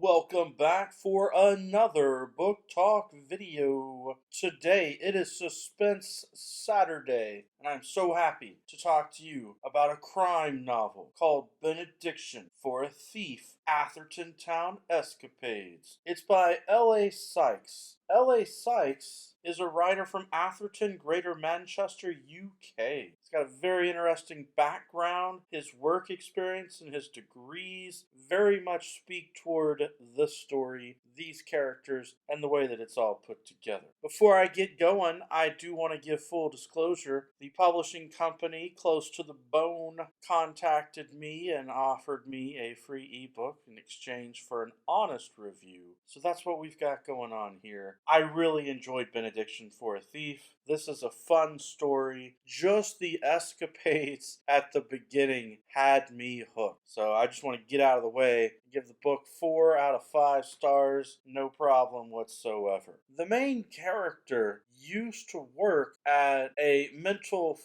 Welcome back for another book talk video. Today it is Suspense Saturday, and I'm so happy to talk to you about a crime novel called Benediction for a Thief, Atherton Town Escapades. It's by L.A. Sykes. L.A. Sykes is a writer from Atherton, Greater Manchester, UK. He's got a very interesting background. His work experience and his degrees very much speak toward this story, these characters, and the way that it's all put together. Before I get going, I do want to give full disclosure. The publishing company, Close to the Bone, contacted me and offered me a free ebook in exchange for an honest review. So that's what we've got going on here. I really enjoyed Benediction for a Thief. This is a fun story. Just the escapades at the beginning had me hooked. So I just want to get out of the way and give the book 4 out of 5 stars. No problem whatsoever. The main character used to work at a mental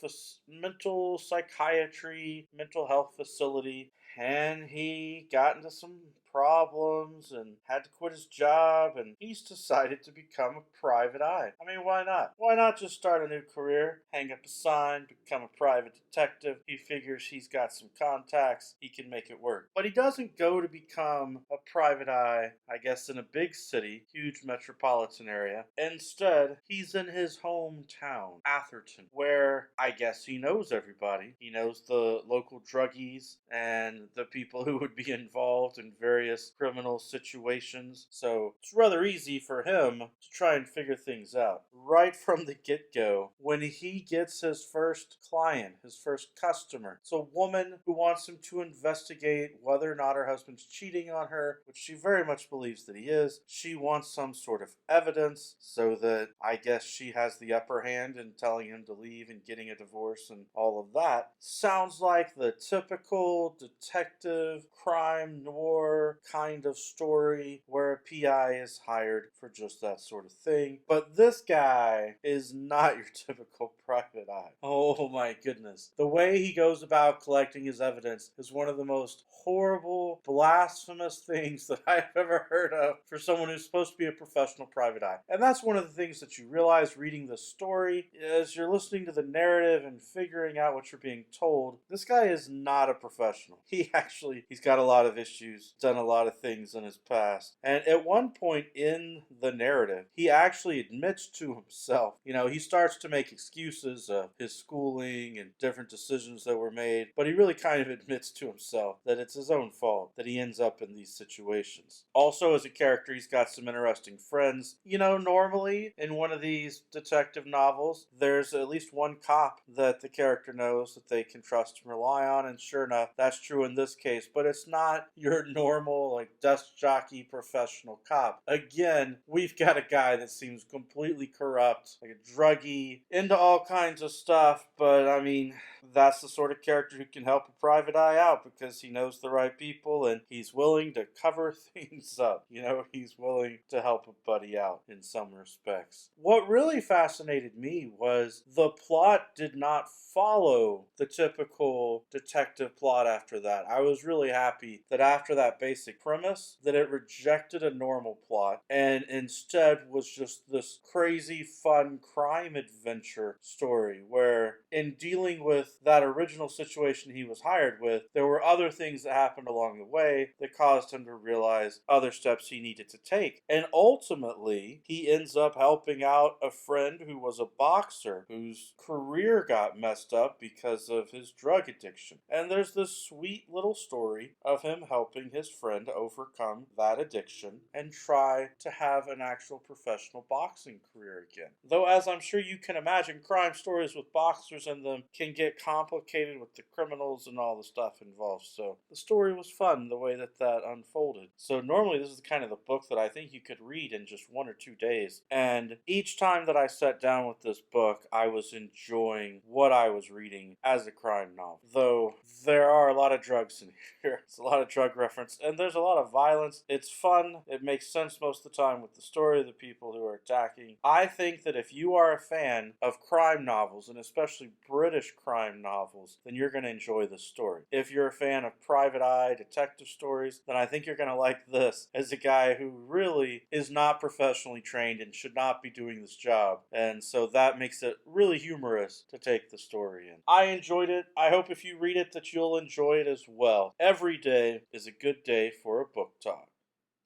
psychiatry, mental health facility, and he got into some problems and had to quit his job, and he's decided to become a private eye. I mean, why not? Why not just start a new career, hang up a sign, become a private detective? He figures he's got some contacts, he can make it work. But he doesn't go to become a private eye, I guess, in a big city, huge metropolitan area. Instead, he's in his hometown, Atherton, where I guess he knows everybody. He knows the local druggies and the people who would be involved in various criminal situations. So it's rather easy for him to try and figure things out. Right from the get-go, when he gets his first client, his first customer, it's a woman who wants him to investigate whether or not her husband's cheating on her, which she very much believes that he is. She wants some sort of evidence so that I guess she has the upper hand in telling him to leave and getting a divorce and all of that. Sounds like the typical detective crime noir kind of story where a PI is hired for just that sort of thing. But this guy is not your typical private eye. Oh my goodness. The way he goes about collecting his evidence is one of the most horrible, blasphemous things that I've ever heard of for someone who's supposed to be a professional private eye. And that's one of the things that you realize reading the story as you're listening to the narrative and figuring out what you're being told. This guy is not a professional. He's got a lot of issues, done a lot of things in his past. And at one point in the narrative, he actually admits to himself, he starts to make excuses of his schooling and different decisions that were made, but he really kind of admits to himself that it's his own fault that he ends up in these situations. Also, as a character, he's got some interesting friends. Normally in one of these detective novels, there's at least one cop that the character knows that they can trust and rely on, and sure enough, that's true in this case, but it's not your normal, desk jockey professional cop. Again, we've got a guy that seems completely corrupt, like a druggie, into all kinds of stuff, but I mean, that's the sort of character who can help a private eye out because he knows the right people and he's willing to cover things up. He's willing to help a buddy out in some respects. What really fascinated me was the plot did not follow the typical detective plot after that. I was really happy that after that basic premise, that it rejected a normal plot and instead was just this crazy fun crime adventure story where in dealing with that original situation he was hired with, there were other things that happened along the way that caused him to realize other steps he needed to take. And ultimately, he ends up helping out a friend who was a boxer whose career got messed up because of his drug addiction. And there's this sweet little story of him helping his friend overcome that addiction and try to have an actual professional boxing career again. Though, as I'm sure you can imagine, crime stories with boxers in them can get complicated with the criminals and all the stuff involved. So the story was fun the way that unfolded. So normally this is kind of the book that I think you could read in just 1 or 2 days. And each time that I sat down with this book, I was enjoying what I was reading as a crime novel. Though there are a lot of drugs in here. It's a lot of drug reference, and there's a lot of violence. It's fun. It makes sense most of the time with the story of the people who are attacking. I think that if you are a fan of crime novels, and especially British crime crime novels, then you're going to enjoy this story. If you're a fan of private eye detective stories, then I think you're going to like this, as a guy who really is not professionally trained and should not be doing this job. And so that makes it really humorous to take the story in. I enjoyed it. I hope if you read it that you'll enjoy it as well. Every day is a good day for a book talk.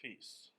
Peace.